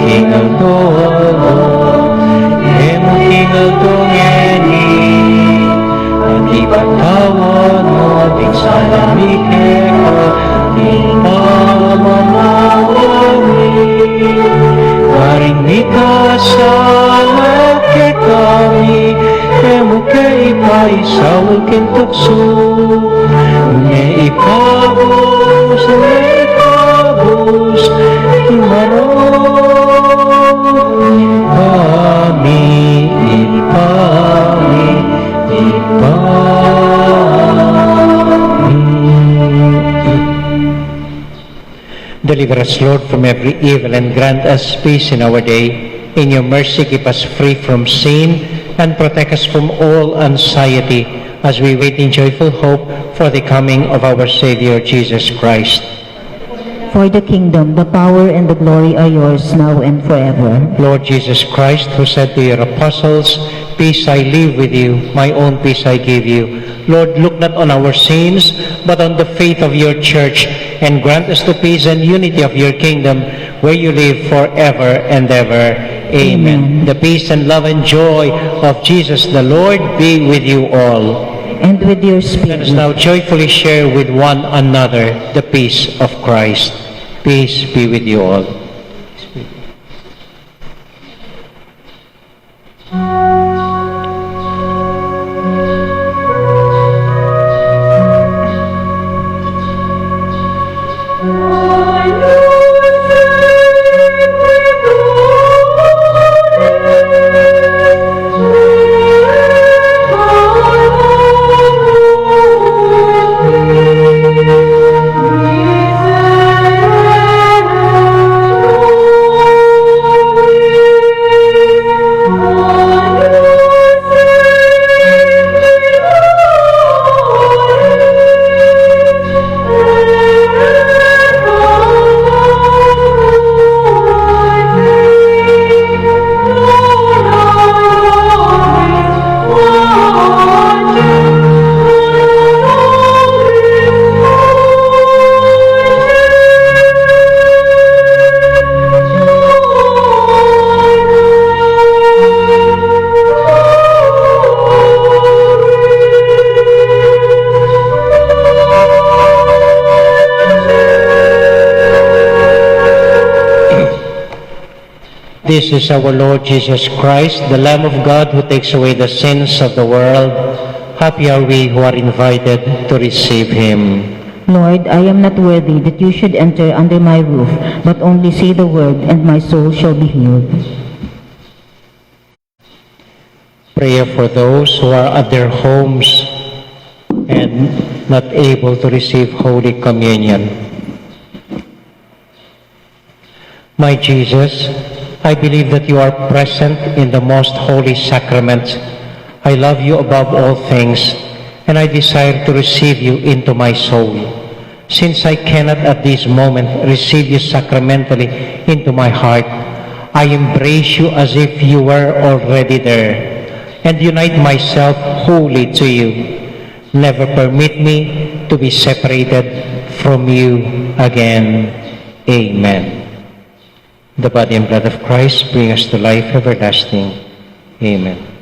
King of akin tukso. May ikabos, Deliver us, Lord, from every evil and grant us peace in our day. In your mercy, keep us free from sin and protect us from all anxiety as we wait in joyful hope for the coming of our Savior, Jesus Christ. For the kingdom, the power, and the glory are yours now and forever. Lord Jesus Christ, who said to your apostles, "Peace I leave with you, my own peace I give you." Lord, look not on our sins, but on the faith of your church, and grant us the peace and unity of your kingdom, where you live forever and ever. Amen. Amen. The peace and love and joy of Jesus the Lord be with you all. And with your Let us spirit. now joyfully share with one another the peace of Christ. Peace be with you all. This is our Lord Jesus Christ, the Lamb of God who takes away the sins of the world. Happy are we who are invited to receive him. Lord, I am not worthy that you should enter under my roof, but only say the word, and my soul shall be healed. Prayer for those who are at their homes and not able to receive Holy Communion. My Jesus, I believe that you are present in the most holy sacrament. I love you above all things, and I desire to receive you into my soul. Since I cannot at this moment receive you sacramentally into my heart, I embrace you as if you were already there, and unite myself wholly to you. Never permit me to be separated from you again. Amen. The body and blood of Christ bring us to life everlasting. Amen.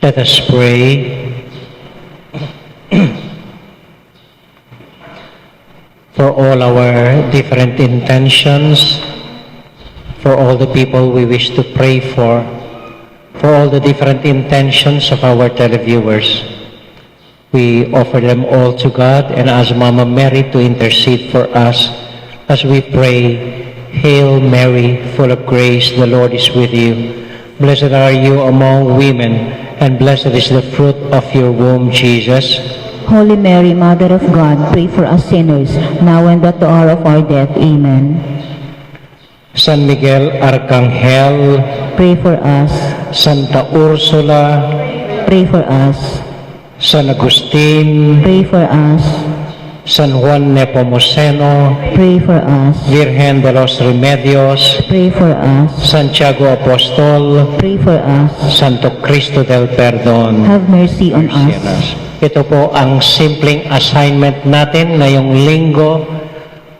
Let us pray. For all our different intentions, for all the people we wish to pray for all the different intentions of our televiewers, we offer them all to God and ask Mama Mary to intercede for us as we pray. Hail Mary, full of grace, the Lord is with you. Blessed are you among women, and blessed is the fruit of your womb, Jesus. Holy Mary, Mother of God, pray for us sinners, now and at the hour of our death. Amen. San Miguel Arcangel, Pray for us. Santa Ursula, Pray for us. San Agustin, Pray for us. San Juan Nepomuceno, Pray for us. Virgen de los Remedios, Pray for us. Santiago Apostol, Pray for us. Santo Cristo del Perdón. Have mercy on us. Ito po ang simpleng assignment natin ngayong linggo.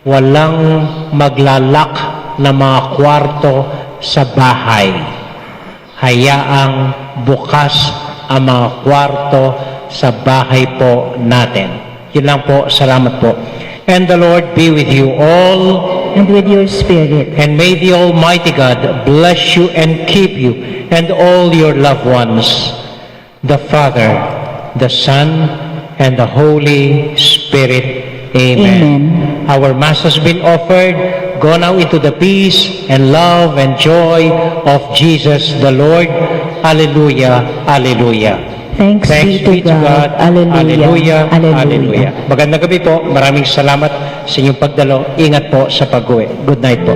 Walang maglalak na mga kwarto sa bahay. Hayaang bukas ang mga kwarto sa bahay po natin. Yun lang po. Salamat po. And the Lord be with you all. And with your spirit. And may the Almighty God bless you and keep you and all your loved ones. The Father, the Son, and the Holy Spirit. Amen. Our Mass has been offered. Go now into the peace and love and joy of Jesus the Lord. Alleluia. Alleluia. Thanks be to God. Alleluia. Alleluia. Magandang gabi po. Maraming salamat sa inyong pagdalo. Ingat po sa pag-uwi. Good night po.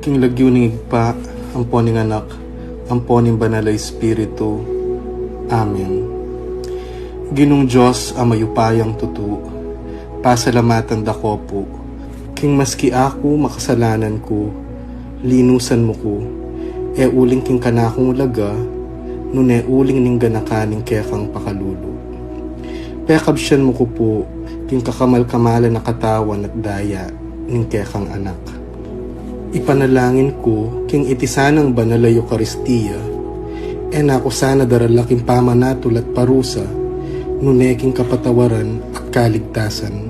King lagyo ning igpa, ampo ning anak, ampo ning banal a Espiritu. Amen. Ginong Diyos ang mayupayang tutu, pasalamatan dako po. King maski ako makasalanan ko, linusan mo ko, e uling king kanakong laga, nune uling ning ganakaning kekang pakalulu. Pekabsyan mo ko po, king kakamal-kamalan na katawan at daya, ning kekang anak. Ipanalangin ko, king itisanang banal a Eucharistia, e nako sana daralaking pamanatul at parusa, nuneking kapatawaran at kaligtasan.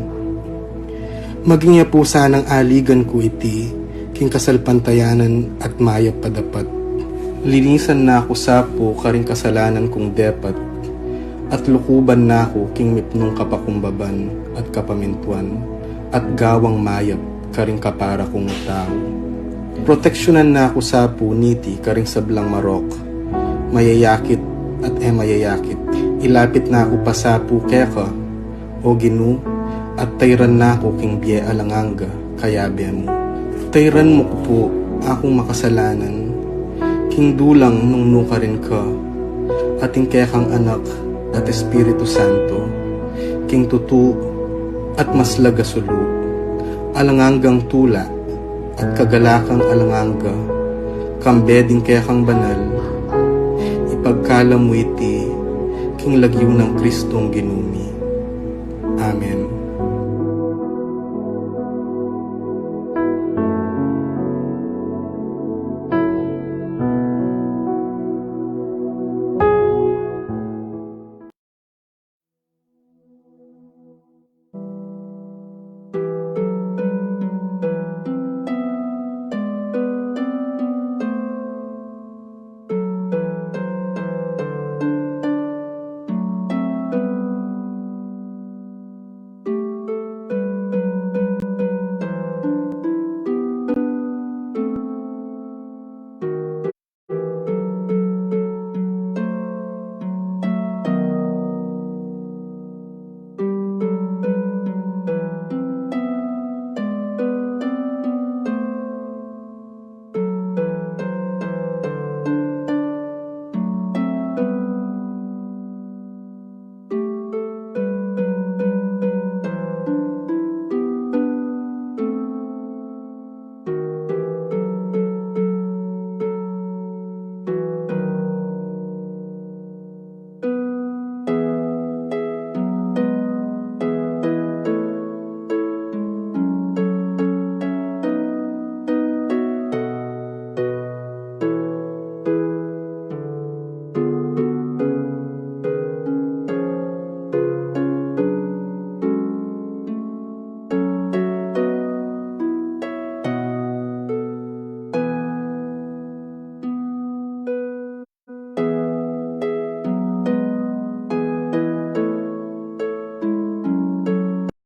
Maging po sanang aligan ko iti, king kasalpantayanan at mayap padapat. Linisan na ako sapo karing kasalanan kong depat, at lukuban na ako king mipnong kapakumbaban at kapamintuan, at gawang mayap karing kapara kong tao. Proteksyonan na ako sapo niti karing sablang marok, mayayakit at mayayakit. Ilapit na ako pasapo keka, o ginu, at tayran na ako king biye alanganga, kayabe mo. Tayran mo ko po akong makasalanan, king dulang nung nuka rin ka, ating kekang anak at Espiritu Santo, king tutu at maslaga sulu, alanganggang tula at kagalakang alanganga, kambeding kekang banal, ipagkala mo iti, king lagyo ng Kristong Ginoo.